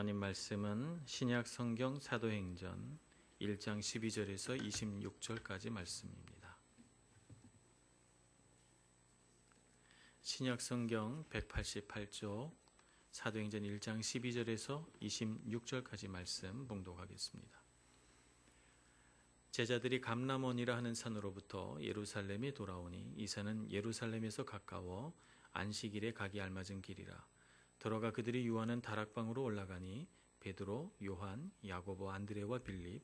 하나님 말씀은 신약 성경 사도행전 1장 12절에서 26절까지 말씀입니다. 신약 성경 188쪽 사도행전 1장 12절에서 26절까지 말씀 봉독하겠습니다. 제자들이 감람원이라 하는 산으로부터 예루살렘에 돌아오니 이 산은 예루살렘에서 가까워 안식일에 가기 알맞은 길이라. 들어가 그들이 유하는 다락방으로 올라가니 베드로, 요한, 야고보, 안드레와 빌립,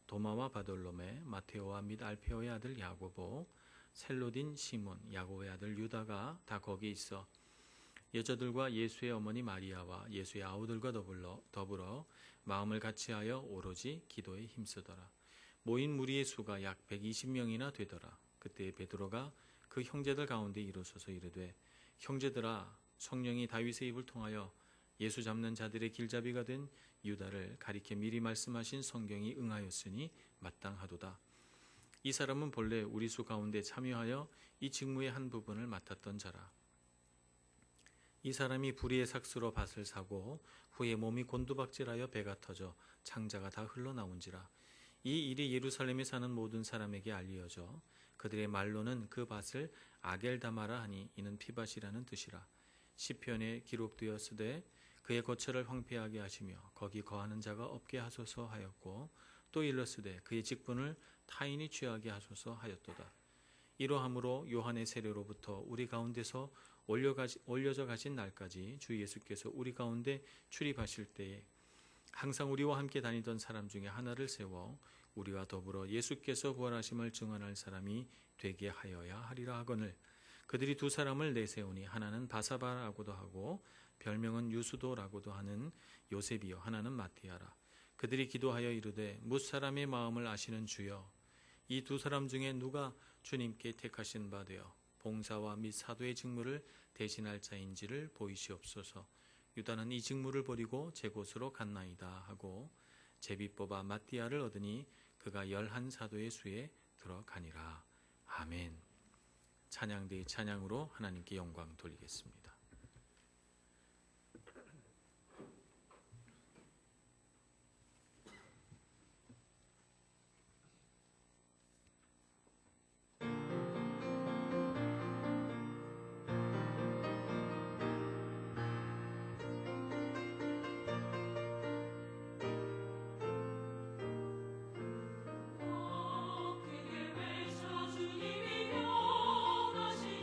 도마와 바돌로메, 마테오와 및 알페오의 아들 야고보, 셀로딘 시몬, 야고보의 아들 유다가 다 거기 있어 여자들과 예수의 어머니 마리아와 예수의 아우들과 더불어 마음을 같이하여 오로지 기도에 힘쓰더라. 모인 무리의 수가 약 120명이나 되더라. 그때 베드로가 그 형제들 가운데 일어서서 이르되, 형제들아, 성령이 다윗의 입을 통하여 예수 잡는 자들의 길잡이가 된 유다를 가리켜 미리 말씀하신 성경이 응하였으니 마땅하도다. 이 사람은 본래 우리 수 가운데 참여하여 이 직무의 한 부분을 맡았던 자라. 이 사람이 불의의 삭스로 밭을 사고 후에 몸이 곤두박질하여 배가 터져 창자가 다 흘러나온지라. 이 일이 예루살렘에 사는 모든 사람에게 알려져 그들의 말로는 그 밭을 아겔다마라 하니 이는 피밭이라는 뜻이라. 시편에 기록되었으되 그의 거처를 황폐하게 하시며 거기 거하는 자가 없게 하소서 하였고, 또 일렀으되 그의 직분을 타인이 취하게 하소서 하였도다. 이러함으로 요한의 세례로부터 우리 가운데서 올려져 가신 날까지 주 예수께서 우리 가운데 출입하실 때에 항상 우리와 함께 다니던 사람 중에 하나를 세워 우리와 더불어 예수께서 부활하심을 증언할 사람이 되게 하여야 하리라 하거늘, 그들이 두 사람을 내세우니 하나는 바사바라고도 하고 별명은 유수도라고도 하는 요셉이요 하나는 마티아라. 그들이 기도하여 이르되, 뭇사람의 마음을 아시는 주여, 이 두 사람 중에 누가 주님께 택하신 바 되어 봉사와 및 사도의 직무를 대신할 자인지를 보이시옵소서. 유다는 이 직무를 버리고 제 곳으로 갔나이다 하고 제비 뽑아 마티아를 얻으니 그가 11사도의 수에 들어가니라. 아멘. 찬양대의 찬양으로 하나님께 영광 돌리겠습니다. 주님이 변하시니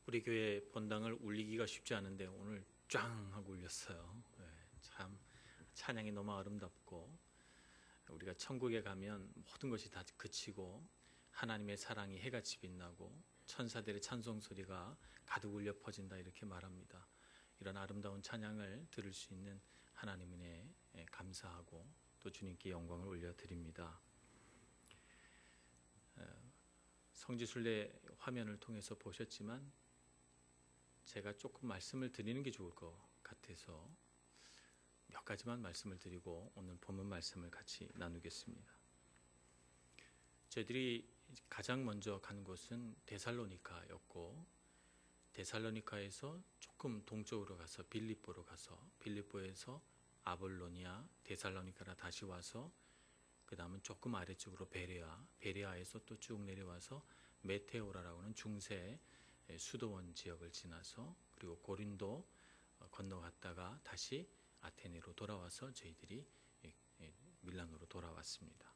우리 교회 본당을 울리기가 쉽지 않은데 오늘 쫙 하고 울렸어요. 참 찬양이 너무 아름답고 우리가 천국에 가면 모든 것이 다 그치고 하나님의 사랑이 해같이 빛나고 천사들의 찬송 소리가 가득 울려 퍼진다 이렇게 말합니다. 이런 아름다운 찬양을 들을 수 있는 하나님 은혜에 감사하고 또 주님께 영광을 올려드립니다. 성지순례 화면을 통해서 보셨지만 제가 조금 말씀을 드리는 게 좋을 것 같아서 몇 가지만 말씀을 드리고 오늘 본문 말씀을 같이 나누겠습니다. 저희들이 가장 먼저 간 곳은 데살로니카였고 데살로니카에서 조금 동쪽으로 가서 빌립보로 가서 빌립보에서 아볼로니아, 데살로니카라 다시 와서 그 다음은 조금 아래쪽으로 베레아에서 또 쭉 내려와서 메테오라라고 하는 중세 수도원 지역을 지나서 그리고 고린도 건너갔다가 다시 아테네로 돌아와서 저희들이 밀라노로 돌아왔습니다.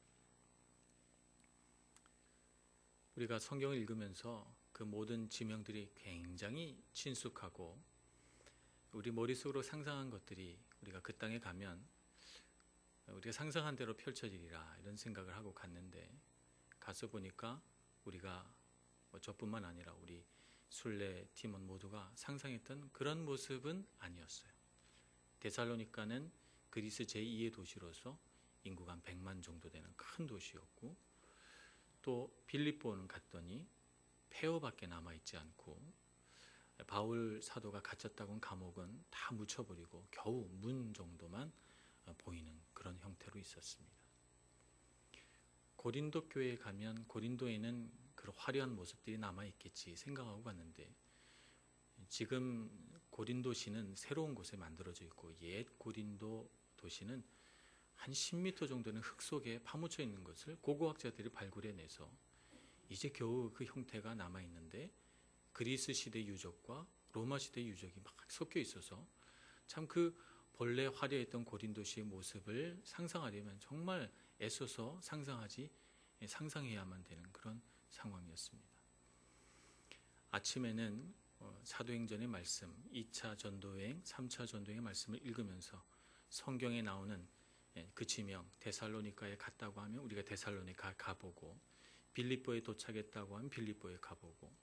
우리가 성경을 읽으면서 그 모든 지명들이 굉장히 친숙하고 우리 머릿속으로 상상한 것들이 우리가 그 땅에 가면 우리가 상상한 대로 펼쳐지리라 이런 생각을 하고 갔는데 가서 보니까 우리가 저뿐만 아니라 우리 순례 팀원 모두가 상상했던 그런 모습은 아니었어요. 데살로니카는 그리스 제2의 도시로서 인구가 한 100만 정도 되는 큰 도시였고 또 빌립보는 갔더니 폐허밖에 남아있지 않고 바울 사도가 갇혔다고 한 감옥은 다 묻혀버리고 겨우 문 정도만 보이는 그런 형태로 있었습니다. 고린도 교회에 가면 고린도에는 그런 화려한 모습들이 남아있겠지 생각하고 갔는데 지금 고린도시는 새로운 곳에 만들어져 있고 옛 고린도 도시는 한 10m 정도는 흙 속에 파묻혀 있는 것을 고고학자들이 발굴해내서 이제 겨우 그 형태가 남아있는데 그리스 시대 유적과 로마 시대 유적이 막 섞여 있어서 참 그 본래 화려했던 고린도시의 모습을 상상하려면 정말 애써서 상상해야만 되는 그런 상황이었습니다. 아침에는 사도행전의 말씀, 2차 전도여행, 3차 전도여행의 말씀을 읽으면서 성경에 나오는 그 지명, 데살로니카에 갔다고 하면 우리가 데살로니카 가보고 빌립보에 도착했다고 하면 빌립보에 가보고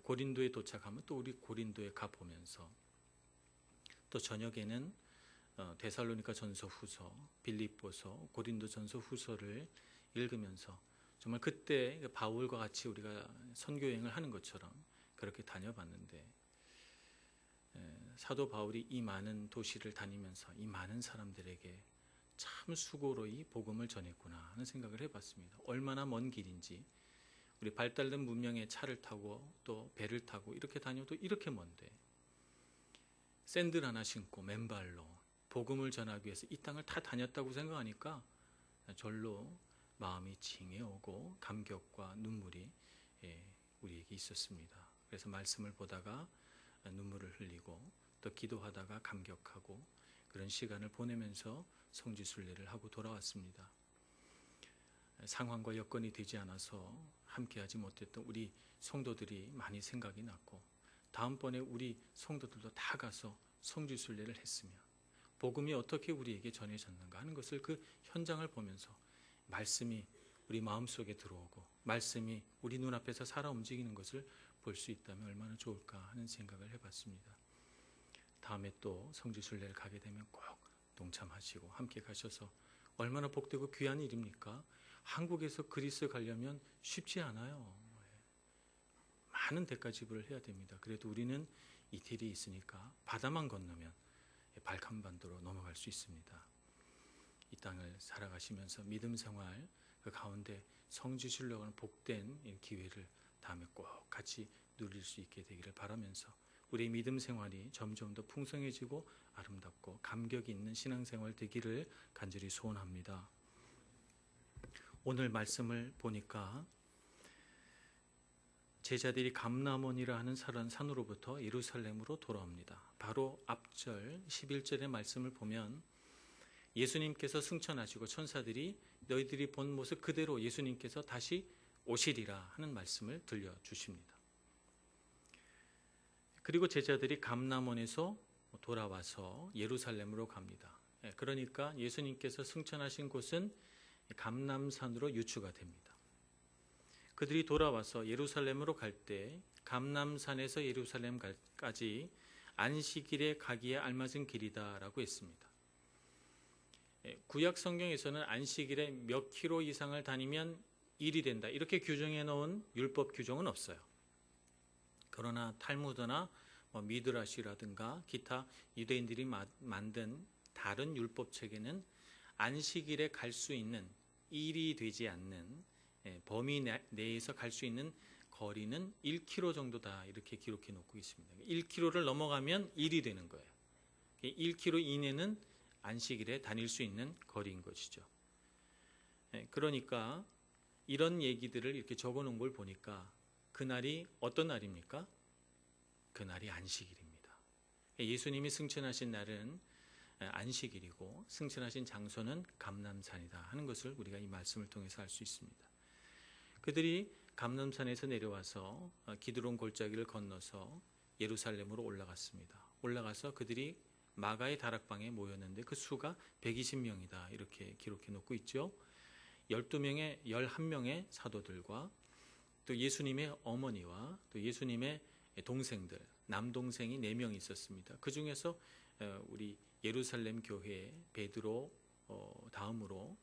고린도에 도착하면 또 우리 고린도에 가보면서 또 저녁에는 데살로니카 전서 후서, 빌립보서, 고린도 전서 후서를 읽으면서 정말 그때 바울과 같이 우리가 선교여행을 하는 것처럼 그렇게 다녀봤는데 사도 바울이 이 많은 도시를 다니면서 이 많은 사람들에게 참 수고로이 복음을 전했구나 하는 생각을 해봤습니다. 얼마나 먼 길인지 우리 발달된 문명의 차를 타고 또 배를 타고 이렇게 다녀도 이렇게 먼데 샌들 하나 신고 맨발로 복음을 전하기 위해서 이 땅을 다 다녔다고 생각하니까 절로 마음이 징해오고 감격과 눈물이 우리에게 있었습니다. 그래서 말씀을 보다가 눈물을 흘리고 또 기도하다가 감격하고 그런 시간을 보내면서 성지순례를 하고 돌아왔습니다. 상황과 여건이 되지 않아서 함께하지 못했던 우리 성도들이 많이 생각이 났고 다음번에 우리 성도들도 다 가서 성지순례를 했으면 복음이 어떻게 우리에게 전해졌는가 하는 것을 그 현장을 보면서 말씀이 우리 마음속에 들어오고 말씀이 우리 눈앞에서 살아 움직이는 것을 볼 수 있다면 얼마나 좋을까 하는 생각을 해봤습니다. 다음에 또 성지순례를 가게 되면 꼭 동참하시고 함께 가셔서 얼마나 복되고 귀한 일입니까? 한국에서 그리스 가려면 쉽지 않아요. 많은 대가 지불을 해야 됩니다. 그래도 우리는 이태리에 있으니까 바다만 건너면 발칸반도로 넘어갈 수 있습니다. 이 땅을 살아가시면서 믿음 생활 그 가운데 성지순례하는 복된 기회를 다음에 꼭 같이 누릴 수 있게 되기를 바라면서 우리의 믿음 생활이 점점 더 풍성해지고 아름답고 감격이 있는 신앙생활 되기를 간절히 소원합니다. 오늘 말씀을 보니까 제자들이 감람원이라 하는 산으로부터 예루살렘으로 돌아옵니다. 바로 앞절 11절의 말씀을 보면 예수님께서 승천하시고 천사들이 너희들이 본 모습 그대로 예수님께서 다시 오시리라 하는 말씀을 들려주십니다. 그리고 제자들이 감람원에서 돌아와서 예루살렘으로 갑니다. 그러니까 예수님께서 승천하신 곳은 감람산으로 유추가 됩니다. 그들이 돌아와서 예루살렘으로 갈 때 감람산에서 예루살렘까지 안식일에 가기에 알맞은 길이다라고 했습니다. 구약 성경에서는 안식일에 몇 킬로 이상을 다니면 일이 된다 이렇게 규정해 놓은 율법 규정은 없어요. 그러나 탈무드나 미드라시라든가 기타 유대인들이 만든 다른 율법 책에는 안식일에 갈 수 있는 일이 되지 않는 범위 내에서 갈 수 있는 거리는 1km 정도다 이렇게 기록해 놓고 있습니다. 1km를 넘어가면 일이 되는 거예요. 1km 이내는 안식일에 다닐 수 있는 거리인 것이죠. 그러니까 이런 얘기들을 이렇게 적어 놓은 걸 보니까 그날이 어떤 날입니까? 그날이 안식일입니다. 예수님이 승천하신 날은 안식일이고 승천하신 장소는 감람산이다 하는 것을 우리가 이 말씀을 통해서 알 수 있습니다. 그들이 감람산에서 내려와서 기드론 골짜기를 건너서 예루살렘으로 올라갔습니다. 올라가서 그들이 마가의 다락방에 모였는데 그 수가 120명이다 이렇게 기록해 놓고 있죠. 11명의 사도들과 또 예수님의 어머니와 또 예수님의 동생들, 남동생이 4명 있었습니다. 그 중에서 우리 예루살렘 교회 베드로 다음으로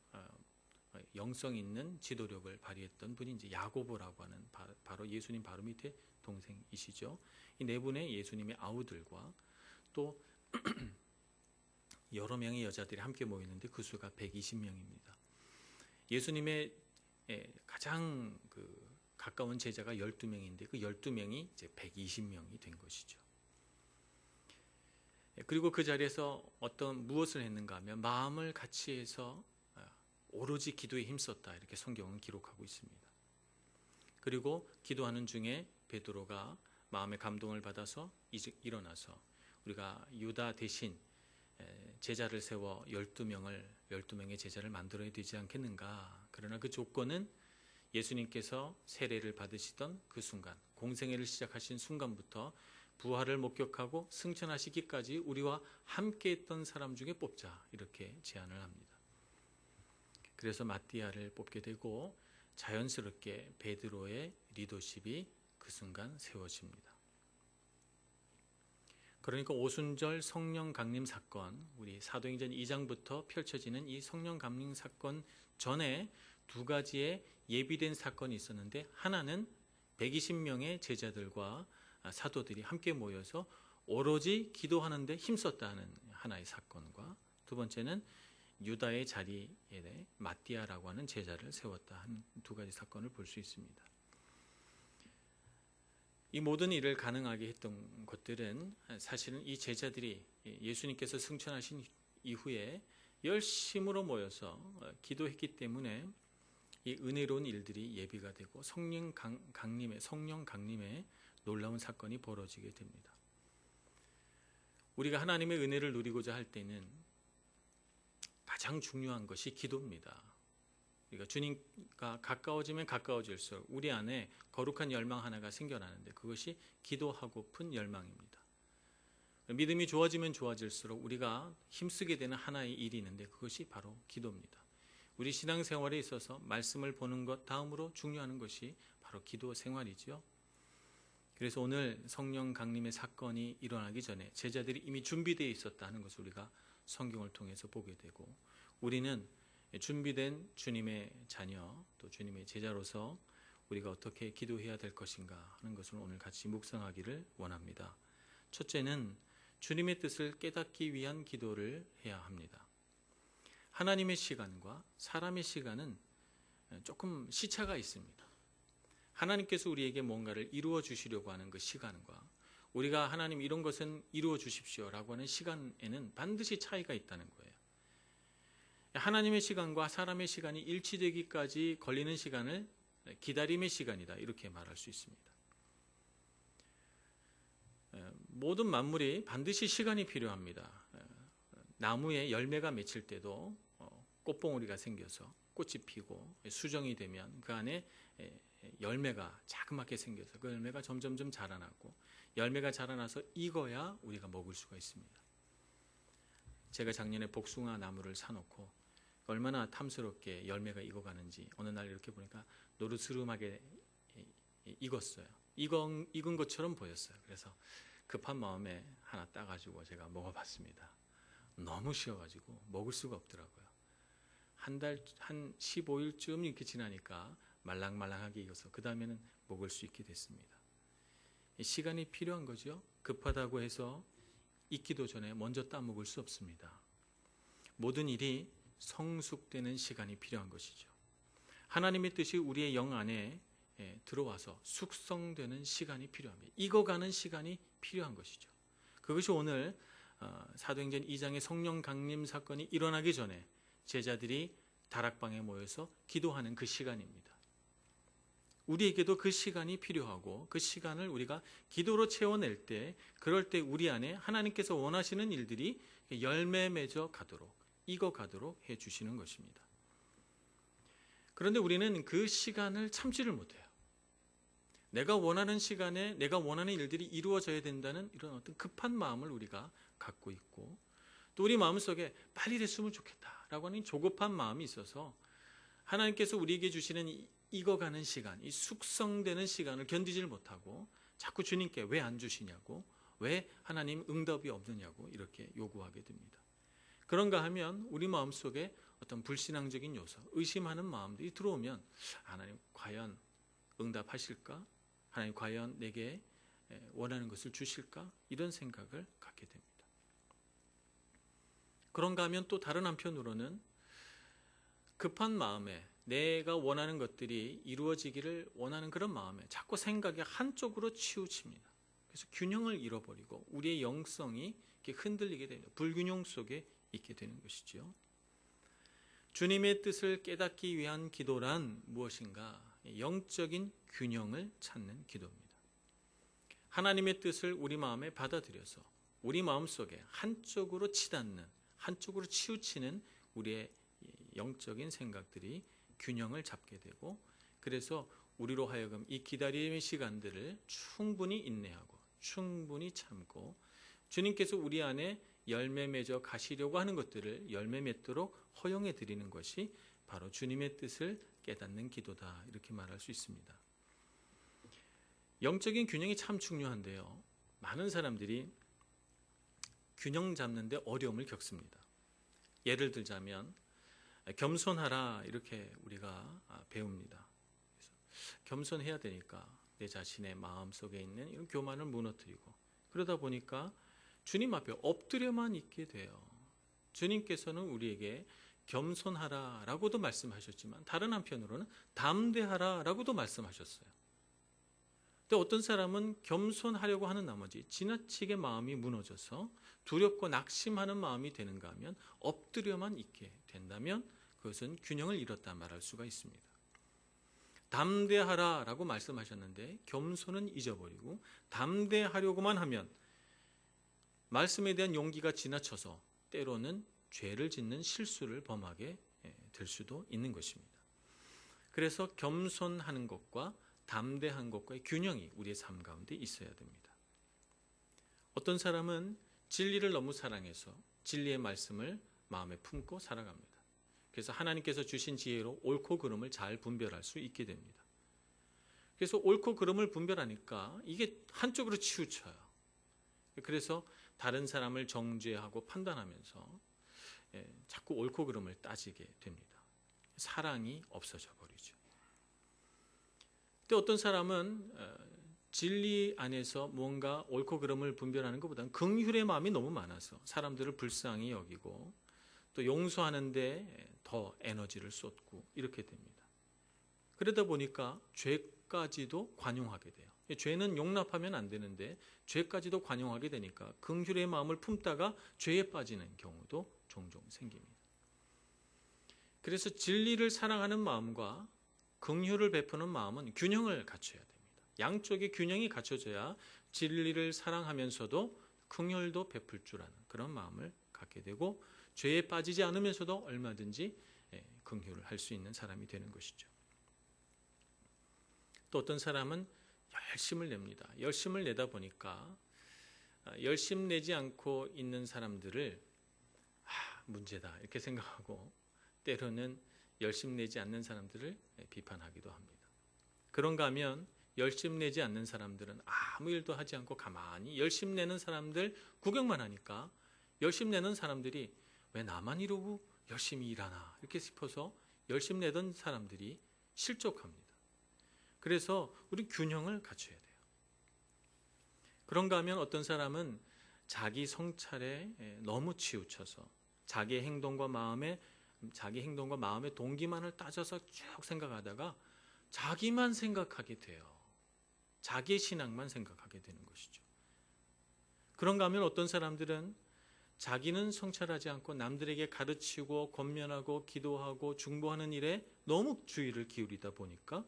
영성 있는 지도력을 발휘했던 분이 이제 야고보라고 하는 바로 예수님 바로 밑에 동생이시죠. 이 4분의 예수님의 아우들과 또 여러 명의 여자들이 함께 모이는데 그 수가 120명입니다. 예수님의 가장 가까운 제자가 12명인데 그 12명이 이제 120명이 된 것이죠. 그리고 그 자리에서 무엇을 했는가 하면 마음을 같이 해서 오로지 기도에 힘썼다 이렇게 성경은 기록하고 있습니다. 그리고 기도하는 중에 베드로가 마음의 감동을 받아서 일어나서 우리가 유다 대신 제자를 세워 12명의 제자를 만들어야 되지 않겠는가. 그러나 그 조건은 예수님께서 세례를 받으시던 그 순간, 공생애를 시작하신 순간부터 부활을 목격하고 승천하시기까지 우리와 함께했던 사람 중에 뽑자 이렇게 제안을 합니다. 그래서 마띠아를 뽑게 되고 자연스럽게 베드로의 리더십이 그 순간 세워집니다. 그러니까 오순절 성령 강림 사건, 우리 사도행전 2장부터 펼쳐지는 이 성령 강림 사건 전에 2가지의 예비된 사건이 있었는데 하나는 120명의 제자들과 사도들이 함께 모여서 오로지 기도하는데 힘썼다는 하나의 사건과 두 번째는 유다의 자리에 마띠아라고 하는 제자를 세웠다 하는 2가지 사건을 볼 수 있습니다. 이 모든 일을 가능하게 했던 것들은 사실은 이 제자들이 예수님께서 승천하신 이후에 열심으로 모여서 기도했기 때문에 이 은혜로운 일들이 예비가 되고 성령 강림의 놀라운 사건이 벌어지게 됩니다. 우리가 하나님의 은혜를 누리고자 할 때는 가장 중요한 것이 기도입니다. 그러니까 주님과 가까워지면 가까워질수록 우리 안에 거룩한 열망 하나가 생겨나는데 그것이 기도하고픈 열망입니다. 믿음이 좋아지면 좋아질수록 우리가 힘쓰게 되는 하나의 일이 있는데 그것이 바로 기도입니다. 우리 신앙생활에 있어서 말씀을 보는 것 다음으로 중요한 것이 바로 기도 생활이죠. 그래서 오늘 성령 강림의 사건이 일어나기 전에 제자들이 이미 준비되어 있었다 하는 것을 우리가 성경을 통해서 보게 되고 우리는 준비된 주님의 자녀 또 주님의 제자로서 우리가 어떻게 기도해야 될 것인가 하는 것을 오늘 같이 묵상하기를 원합니다. 첫째는 주님의 뜻을 깨닫기 위한 기도를 해야 합니다. 하나님의 시간과 사람의 시간은 조금 시차가 있습니다. 하나님께서 우리에게 뭔가를 이루어 주시려고 하는 그 시간과 우리가 하나님 이런 것은 이루어 주십시오라고 하는 시간에는 반드시 차이가 있다는 거예요. 하나님의 시간과 사람의 시간이 일치되기까지 걸리는 시간을 기다림의 시간이다 이렇게 말할 수 있습니다. 모든 만물이 반드시 시간이 필요합니다. 나무에 열매가 맺힐 때도 꽃봉오리가 생겨서 꽃이 피고 수정이 되면 그 안에 열매가 자그맣게 생겨서 그 열매가 점점점 자라나고 열매가 자라나서 익어야 우리가 먹을 수가 있습니다. 제가 작년에 복숭아 나무를 사놓고 얼마나 탐스럽게 열매가 익어가는지 어느 날 이렇게 보니까 노르스름하게 익었어요. 익은 것처럼 보였어요. 그래서 급한 마음에 하나 따가지고 제가 먹어봤습니다. 너무 쉬어가지고 먹을 수가 없더라고요. 한 15일쯤 이렇게 지나니까 말랑말랑하게 익어서 그 다음에는 먹을 수 있게 됐습니다. 시간이 필요한 거죠. 급하다고 해서 익기도 전에 먼저 따먹을 수 없습니다. 모든 일이 성숙되는 시간이 필요한 것이죠. 하나님의 뜻이 우리의 영 안에 들어와서 숙성되는 시간이 필요합니다. 익어가는 시간이 필요한 것이죠. 그것이 오늘 사도행전 2장의 성령 강림 사건이 일어나기 전에 제자들이 다락방에 모여서 기도하는 그 시간입니다. 우리에게도 그 시간이 필요하고 그 시간을 우리가 기도로 채워낼 때 그럴 때 우리 안에 하나님께서 원하시는 일들이 열매 맺어 가도록 익어가도록 해주시는 것입니다. 그런데 우리는 그 시간을 참지를 못해요. 내가 원하는 시간에 내가 원하는 일들이 이루어져야 된다는 이런 어떤 급한 마음을 우리가 갖고 있고 또 우리 마음속에 빨리 됐으면 좋겠다라고 하는 조급한 마음이 있어서 하나님께서 우리에게 주시는 익어가는 시간, 이 숙성되는 시간을 견디질 못하고 자꾸 주님께 왜 안 주시냐고, 왜 하나님 응답이 없느냐고 이렇게 요구하게 됩니다. 그런가 하면 우리 마음속에 어떤 불신앙적인 요소, 의심하는 마음들이 들어오면 하나님 과연 응답하실까? 하나님 과연 내게 원하는 것을 주실까? 이런 생각을 갖게 됩니다. 그런가 하면 또 다른 한편으로는 급한 마음에 내가 원하는 것들이 이루어지기를 원하는 그런 마음에 자꾸 생각이 한쪽으로 치우칩니다. 그래서 균형을 잃어버리고 우리의 영성이 이렇게 흔들리게 됩니다. 불균형 속에 있게 되는 것이죠. 주님의 뜻을 깨닫기 위한 기도란 무엇인가? 영적인 균형을 찾는 기도입니다. 하나님의 뜻을 우리 마음에 받아들여서 우리 마음속에 한쪽으로 치닫는, 한쪽으로 치우치는 우리의 영적인 생각들이 균형을 잡게 되고 그래서 우리로 하여금 이 기다림의 시간들을 충분히 인내하고 충분히 참고 주님께서 우리 안에 열매 맺어 가시려고 하는 것들을 열매 맺도록 허용해 드리는 것이 바로 주님의 뜻을 깨닫는 기도다 이렇게 말할 수 있습니다. 영적인 균형이 참 중요한데요. 많은 사람들이 균형 잡는 데 어려움을 겪습니다. 예를 들자면 겸손하라 이렇게 우리가 배웁니다. 그래서 겸손해야 되니까 내 자신의 마음속에 있는 이런 교만을 무너뜨리고 그러다 보니까 주님 앞에 엎드려만 있게 돼요. 주님께서는 우리에게 겸손하라라고도 말씀하셨지만 다른 한편으로는 담대하라라고도 말씀하셨어요. 근데 어떤 사람은 겸손하려고 하는 나머지 지나치게 마음이 무너져서 두렵고 낙심하는 마음이 되는가 하면 엎드려만 있게 된다면 그것은 균형을 잃었다 말할 수가 있습니다. 담대하라라고 말씀하셨는데 겸손은 잊어버리고 담대하려고만 하면 말씀에 대한 용기가 지나쳐서 때로는 죄를 짓는 실수를 범하게 될 수도 있는 것입니다. 그래서 겸손하는 것과 담대한 것과의 균형이 우리의 삶 가운데 있어야 됩니다. 어떤 사람은 진리를 너무 사랑해서 진리의 말씀을 마음에 품고 살아갑니다. 그래서 하나님께서 주신 지혜로 옳고 그름을 잘 분별할 수 있게 됩니다. 그래서 옳고 그름을 분별하니까 이게 한쪽으로 치우쳐요. 그래서 다른 사람을 정죄하고 판단하면서 자꾸 옳고 그름을 따지게 됩니다. 사랑이 없어져 버리죠. 또 어떤 사람은 진리 안에서 뭔가 옳고 그름을 분별하는 것보다는 긍휼의 마음이 너무 많아서 사람들을 불쌍히 여기고 또 용서하는 데 더 에너지를 쏟고 이렇게 됩니다. 그러다 보니까 죄까지도 관용하게 돼요. 죄는 용납하면 안 되는데 죄까지도 관용하게 되니까 긍휼의 마음을 품다가 죄에 빠지는 경우도 종종 생깁니다. 그래서 진리를 사랑하는 마음과 긍휼을 베푸는 마음은 균형을 갖춰야 됩니다. 양쪽의 균형이 갖춰져야 진리를 사랑하면서도 긍휼도 베풀 줄 아는 그런 마음을 갖게 되고 죄에 빠지지 않으면서도 얼마든지 긍휼을 할 수 있는 사람이 되는 것이죠. 또 어떤 사람은 열심을 냅니다. 열심을 내다 보니까 열심 내지 않고 있는 사람들을 문제다 이렇게 생각하고 때로는 열심 내지 않는 사람들을 비판하기도 합니다. 그런가 하면 열심 내지 않는 사람들은 아무 일도 하지 않고 가만히 열심 내는 사람들 구경만 하니까 열심 내는 사람들이 왜 나만 이러고 열심히 일하나 이렇게 싶어서 열심 내던 사람들이 실족합니다. 그래서 우리 균형을 갖춰야 돼요. 그런가 하면 어떤 사람은 자기 성찰에 너무 치우쳐서 자기 행동과 마음의 동기만을 따져서 쭉 생각하다가 자기만 생각하게 돼요. 자기의 신앙만 생각하게 되는 것이죠. 그런가 하면 어떤 사람들은 자기는 성찰하지 않고 남들에게 가르치고 권면하고 기도하고 중보하는 일에 너무 주의를 기울이다 보니까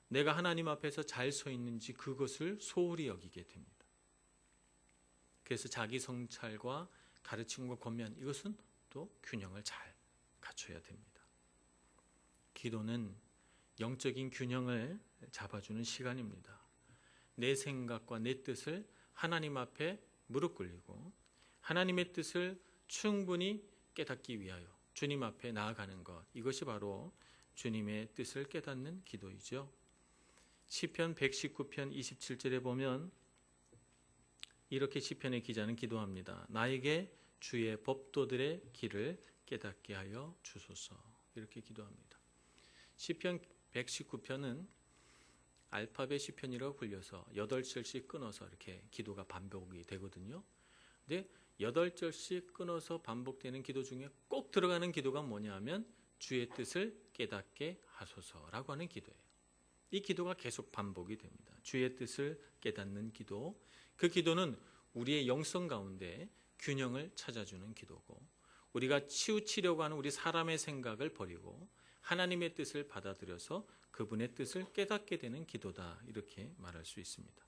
내가 하나님 앞에서 잘 서 있는지 그것을 소홀히 여기게 됩니다. 그래서 자기 성찰과 가르침과 권면 이것은 또 균형을 잘 갖춰야 됩니다. 기도는 영적인 균형을 잡아주는 시간입니다. 내 생각과 내 뜻을 하나님 앞에 무릎 꿇리고 하나님의 뜻을 충분히 깨닫기 위하여 주님 앞에 나아가는 것, 이것이 바로 주님의 뜻을 깨닫는 기도이죠. 시편 119편 27절에 보면 이렇게 시편의 기자는 기도합니다. 나에게 주의 법도들의 길을 깨닫게 하여 주소서. 이렇게 기도합니다. 시편 119편은 알파벳 시편이라고 불려서 8절씩 끊어서 이렇게 기도가 반복이 되거든요. 근데 8절씩 끊어서 반복되는 기도 중에 꼭 들어가는 기도가 뭐냐면 주의 뜻을 깨닫게 하소서라고 하는 기도예요. 이 기도가 계속 반복이 됩니다. 주의 뜻을 깨닫는 기도. 그 기도는 우리의 영성 가운데 균형을 찾아주는 기도고 우리가 치우치려고 하는 우리 사람의 생각을 버리고 하나님의 뜻을 받아들여서 그분의 뜻을 깨닫게 되는 기도다. 이렇게 말할 수 있습니다.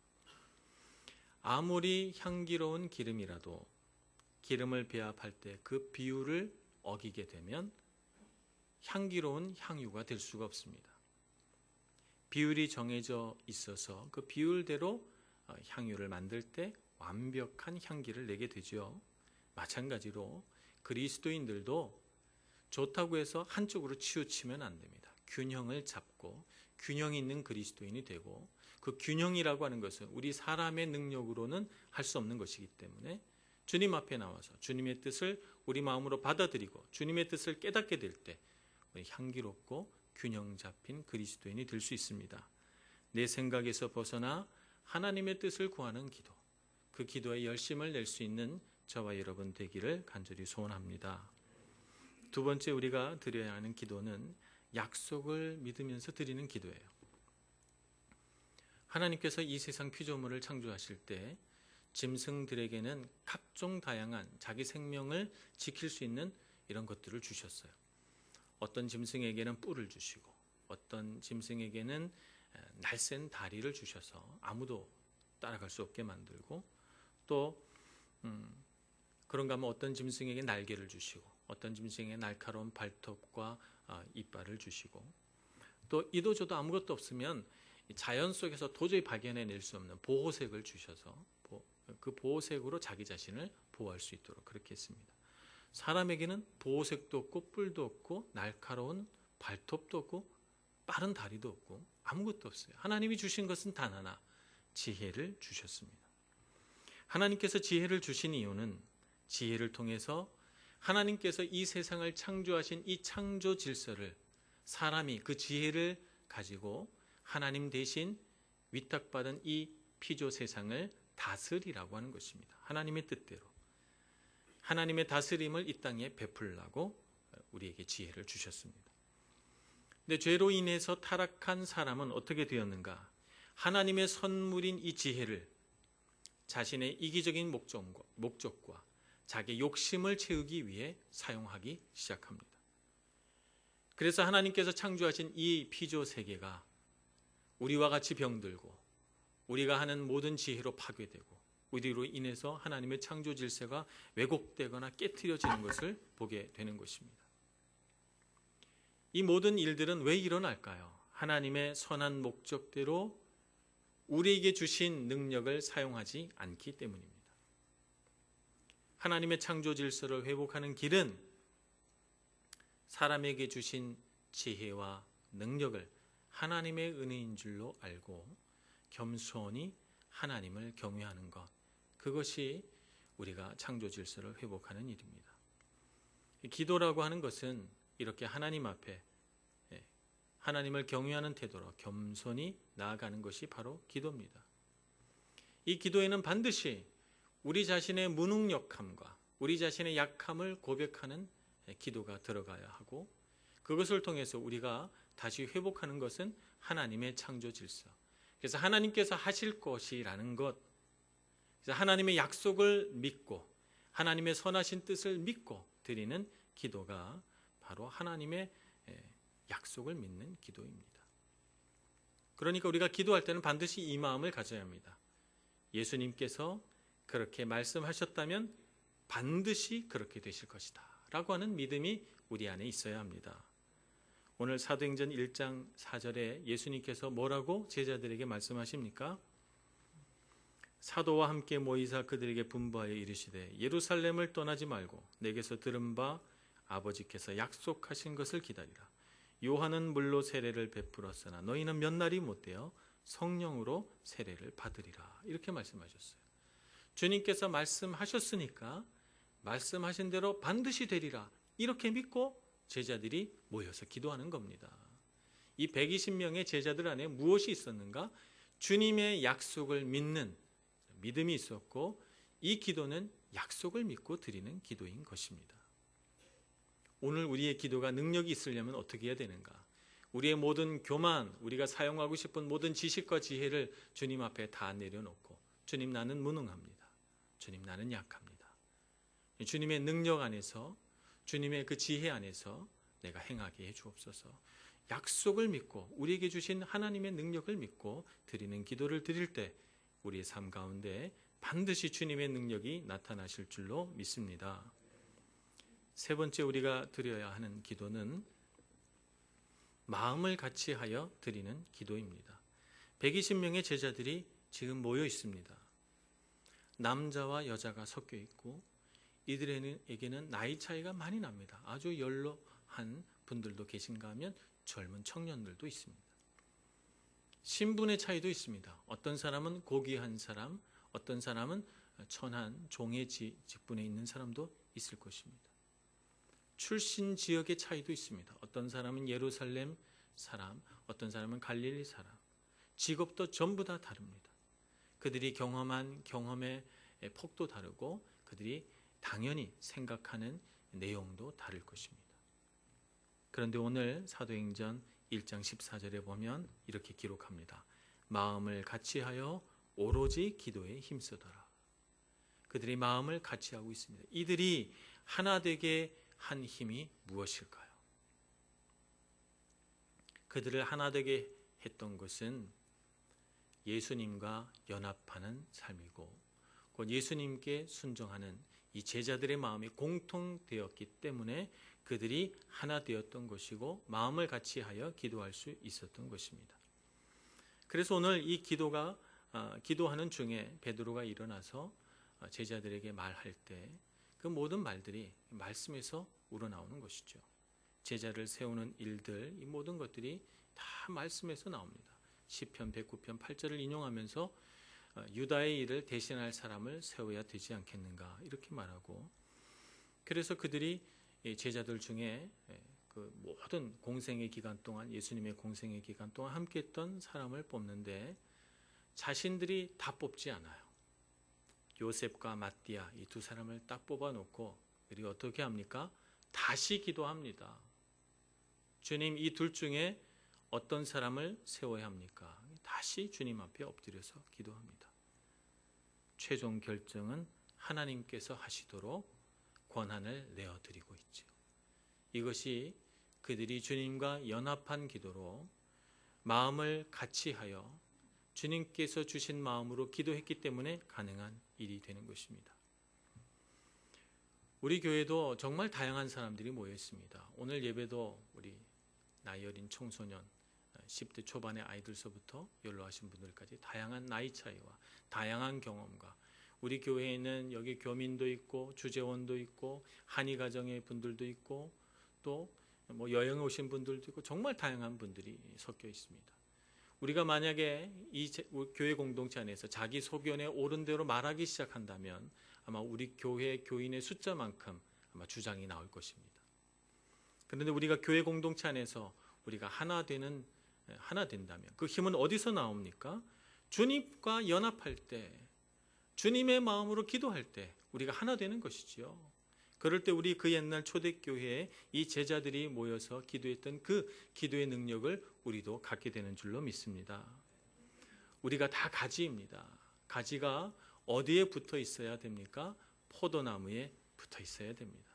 아무리 향기로운 기름이라도 기름을 배합할 때 그 비율을 어기게 되면 향기로운 향유가 될 수가 없습니다. 비율이 정해져 있어서 그 비율대로 향유를 만들 때 완벽한 향기를 내게 되죠. 마찬가지로 그리스도인들도 좋다고 해서 한쪽으로 치우치면 안 됩니다. 균형을 잡고 균형 있는 그리스도인이 되고 그 균형이라고 하는 것은 우리 사람의 능력으로는 할 수 없는 것이기 때문에 주님 앞에 나와서 주님의 뜻을 우리 마음으로 받아들이고 주님의 뜻을 깨닫게 될 때 우리 향기롭고 균형 잡힌 그리스도인이 될 수 있습니다. 내 생각에서 벗어나 하나님의 뜻을 구하는 기도, 그 기도에 열심을 낼 수 있는 저와 여러분 되기를 간절히 소원합니다. 두 번째 우리가 드려야 하는 기도는 약속을 믿으면서 드리는 기도예요. 하나님께서 이 세상 피조물을 창조하실 때 짐승들에게는 각종 다양한 자기 생명을 지킬 수 있는 이런 것들을 주셨어요. 어떤 짐승에게는 뿔을 주시고 어떤 짐승에게는 날쌘 다리를 주셔서 아무도 따라갈 수 없게 만들고 또 그런가 하면 어떤 짐승에게 날개를 주시고 어떤 짐승에게 날카로운 발톱과 이빨을 주시고 또 이도저도 아무것도 없으면 자연 속에서 도저히 발견해낼 수 없는 보호색을 주셔서 그 보호색으로 자기 자신을 보호할 수 있도록 그렇게 했습니다. 사람에게는 보호색도 없고 뿔도 없고 날카로운 발톱도 없고 빠른 다리도 없고 아무것도 없어요. 하나님이 주신 것은 단 하나, 지혜를 주셨습니다. 하나님께서 지혜를 주신 이유는 지혜를 통해서 하나님께서 이 세상을 창조하신 이 창조 질서를 사람이 그 지혜를 가지고 하나님 대신 위탁받은 이 피조 세상을 다스리라고 하는 것입니다. 하나님의 뜻대로. 하나님의 다스림을 이 땅에 베풀라고 우리에게 지혜를 주셨습니다. 근데 죄로 인해서 타락한 사람은 어떻게 되었는가? 하나님의 선물인 이 지혜를 자신의 이기적인 목적과 자기 욕심을 채우기 위해 사용하기 시작합니다. 그래서 하나님께서 창조하신 이 피조 세계가 우리와 같이 병들고 우리가 하는 모든 지혜로 파괴되고 우리로 인해서 하나님의 창조 질서가 왜곡되거나 깨트려지는 것을 보게 되는 것입니다. 이 모든 일들은 왜 일어날까요? 하나님의 선한 목적대로 우리에게 주신 능력을 사용하지 않기 때문입니다. 하나님의 창조 질서를 회복하는 길은 사람에게 주신 지혜와 능력을 하나님의 은혜인 줄로 알고 겸손히 하나님을 경외하는 것, 그것이 우리가 창조 질서를 회복하는 일입니다. 기도라고 하는 것은 이렇게 하나님 앞에 하나님을 경외하는 태도로 겸손히 나아가는 것이 바로 기도입니다. 이 기도에는 반드시 우리 자신의 무능력함과 우리 자신의 약함을 고백하는 기도가 들어가야 하고, 그것을 통해서 우리가 다시 회복하는 것은 하나님의 창조 질서. 그래서 하나님께서 하실 것이라는 것, 그래서 하나님의 약속을 믿고 하나님의 선하신 뜻을 믿고 드리는 기도가 바로 하나님의 약속을 믿는 기도입니다. 그러니까 우리가 기도할 때는 반드시 이 마음을 가져야 합니다. 예수님께서 그렇게 말씀하셨다면 반드시 그렇게 되실 것이다 라고 하는 믿음이 우리 안에 있어야 합니다. 오늘 사도행전 1장 4절에 예수님께서 뭐라고 제자들에게 말씀하십니까? 사도와 함께 모이사 그들에게 분부하여 이르시되 예루살렘을 떠나지 말고 내게서 들은 바 아버지께서 약속하신 것을 기다리라. 요한은 물로 세례를 베풀었으나 너희는 몇 날이 못되어 성령으로 세례를 받으리라. 이렇게 말씀하셨어요. 주님께서 말씀하셨으니까 말씀하신 대로 반드시 되리라. 이렇게 믿고 제자들이 모여서 기도하는 겁니다. 이 120명의 제자들 안에 무엇이 있었는가? 주님의 약속을 믿는 믿음이 있었고, 이 기도는 약속을 믿고 드리는 기도인 것입니다. 오늘 우리의 기도가 능력이 있으려면 어떻게 해야 되는가? 우리의 모든 교만, 우리가 사용하고 싶은 모든 지식과 지혜를 주님 앞에 다 내려놓고, 주님 나는 무능합니다. 주님 나는 약합니다. 주님의 능력 안에서, 주님의 그 지혜 안에서 내가 행하게 해 주옵소서. 약속을 믿고 우리에게 주신 하나님의 능력을 믿고 드리는 기도를 드릴 때 우리의 삶 가운데 반드시 주님의 능력이 나타나실 줄로 믿습니다. 세 번째 우리가 드려야 하는 기도는 마음을 같이하여 드리는 기도입니다. 120명의 제자들이 지금 모여 있습니다. 남자와 여자가 섞여 있고 이들에게는 나이 차이가 많이 납니다. 아주 연로한 분들도 계신가 하면 젊은 청년들도 있습니다. 신분의 차이도 있습니다. 어떤 사람은 고귀한 사람, 어떤 사람은 천한 종의 직분에 있는 사람도 있을 것입니다. 출신 지역의 차이도 있습니다. 어떤 사람은 예루살렘 사람, 어떤 사람은 갈릴리 사람, 직업도 전부 다 다릅니다. 그들이 경험한 경험의 폭도 다르고 그들이 당연히 생각하는 내용도 다를 것입니다. 그런데 오늘 사도행전 1장 14절에 보면 이렇게 기록합니다. 마음을 같이하여 오로지 기도에 힘쓰더라. 그들이 마음을 같이하고 있습니다. 이들이 하나 되게 한 힘이 무엇일까요? 그들을 하나 되게 했던 것은 예수님과 연합하는 삶이고 곧 예수님께 순종하는 이 제자들의 마음이 공통되었기 때문에 그들이 하나 되었던 것이고 마음을 같이하여 기도할 수 있었던 것입니다. 그래서 오늘 이 기도하는 중에 베드로가 일어나서 제자들에게 말할 때 그 모든 말들이 말씀에서 우러나오는 것이죠. 제자를 세우는 일들, 이 모든 것들이 다 말씀에서 나옵니다. 시편 109편 8절을 인용하면서 유다의 일을 대신할 사람을 세워야 되지 않겠는가 이렇게 말하고, 그래서 그들이 제자들 중에 그 모든 공생의 기간 동안, 예수님의 공생의 기간 동안 함께했던 사람을 뽑는데 자신들이 다 뽑지 않아요. 요셉과 마띠아 이 두 사람을 딱 뽑아놓고 그리고 어떻게 합니까? 다시 기도합니다. 주님, 이 둘 중에 어떤 사람을 세워야 합니까? 다시 주님 앞에 엎드려서 기도합니다. 최종 결정은 하나님께서 하시도록 권한을 내어드리고 있죠. 이것이 그들이 주님과 연합한 기도로 마음을 같이하여 주님께서 주신 마음으로 기도했기 때문에 가능한 일이 되는 것입니다. 우리 교회도 정말 다양한 사람들이 모여 있습니다. 오늘 예배도 우리 나이 어린 청소년 10대 초반의 아이들서부터 연로하신 분들까지 다양한 나이 차이와 다양한 경험과 우리 교회에는 여기 교민도 있고 주재원도 있고 한의 가정의 분들도 있고 또 뭐 여행 오신 분들도 있고 정말 다양한 분들이 섞여 있습니다. 우리가 만약에 이 교회 공동체 안에서 자기 소견에 옳은 대로 말하기 시작한다면 아마 우리 교회 교인의 숫자만큼 아마 주장이 나올 것입니다. 그런데 우리가 교회 공동체 안에서 우리가 하나 된다면 그 힘은 어디서 나옵니까? 주님과 연합할 때, 주님의 마음으로 기도할 때 우리가 하나 되는 것이지요. 그럴 때 우리 그 옛날 초대교회에 이 제자들이 모여서 기도했던 그 기도의 능력을 우리도 갖게 되는 줄로 믿습니다. 우리가 다 가지입니다. 가지가 어디에 붙어 있어야 됩니까? 포도나무에 붙어 있어야 됩니다.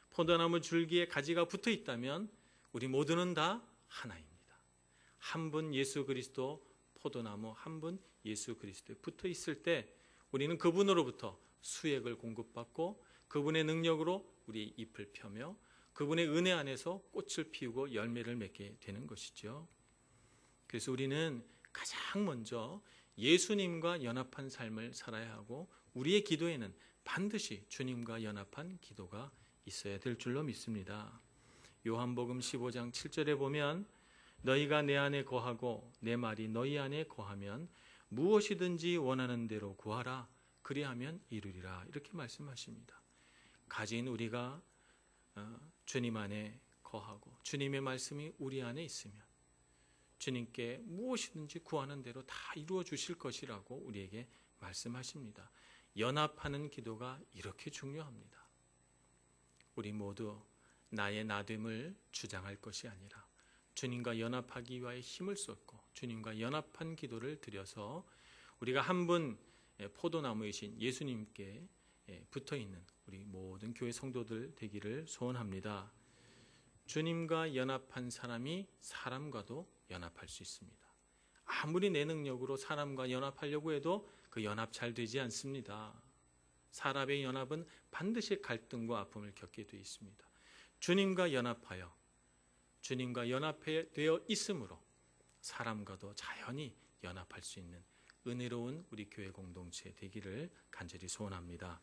포도나무 줄기에 가지가 붙어 있다면 우리 모두는 다 하나입니다. 한 분 예수 그리스도 포도나무 한 분 예수 그리스도에 붙어 있을 때 우리는 그분으로부터 수액을 공급받고 그분의 능력으로 우리 잎을 펴며 그분의 은혜 안에서 꽃을 피우고 열매를 맺게 되는 것이죠. 그래서 우리는 가장 먼저 예수님과 연합한 삶을 살아야 하고 우리의 기도에는 반드시 주님과 연합한 기도가 있어야 될 줄로 믿습니다. 요한복음 15장 7절에 보면 너희가 내 안에 거하고 내 말이 너희 안에 거하면 무엇이든지 원하는 대로 구하라 그리하면 이루리라 이렇게 말씀하십니다. 가진 우리가 주님 안에 거하고 주님의 말씀이 우리 안에 있으면 주님께 무엇이든지 구하는 대로 다 이루어 주실 것이라고 우리에게 말씀하십니다. 연합하는 기도가 이렇게 중요합니다. 우리 모두 나의 나됨을 주장할 것이 아니라 주님과 연합하기 위하여 힘을 쏟고 주님과 연합한 기도를 드려서 우리가 한 분 포도나무이신 예수님께 붙어있는 우리 모든 교회 성도들 되기를 소원합니다. 주님과 연합한 사람이 사람과도 연합할 수 있습니다. 아무리 내 능력으로 사람과 연합하려고 해도 그 연합 잘 되지 않습니다. 사람의 연합은 반드시 갈등과 아픔을 겪게 되어 있습니다. 주님과 연합하여 주님과 연합되어 있으므로 사람과도 자연히 연합할 수 있는 은혜로운 우리 교회 공동체 되기를 간절히 소원합니다.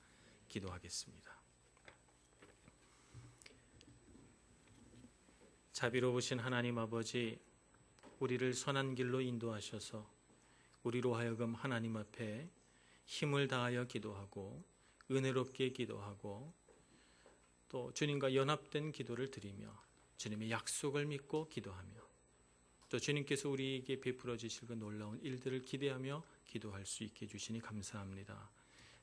기도하겠습니다. 자비로우신 하나님 아버지, 우리를 선한 길로 인도하셔서 우리로 하여금 하나님 앞에 힘을 다하여 기도하고 은혜롭게 기도하고 또 주님과 연합된 기도를 드리며 주님의 약속을 믿고 기도하며 또 주님께서 우리에게 베풀어 주실 그 놀라운 일들을 기대하며 기도할 수 있게 해주시니 감사합니다.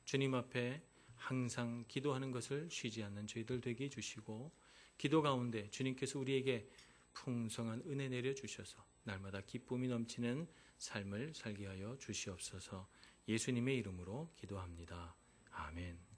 주님 앞에 항상 기도하는 것을 쉬지 않는 저희들 되게 해주시고 기도 가운데 주님께서 우리에게 풍성한 은혜 내려주셔서 날마다 기쁨이 넘치는 삶을 살게 하여 주시옵소서. 예수님의 이름으로 기도합니다. 아멘.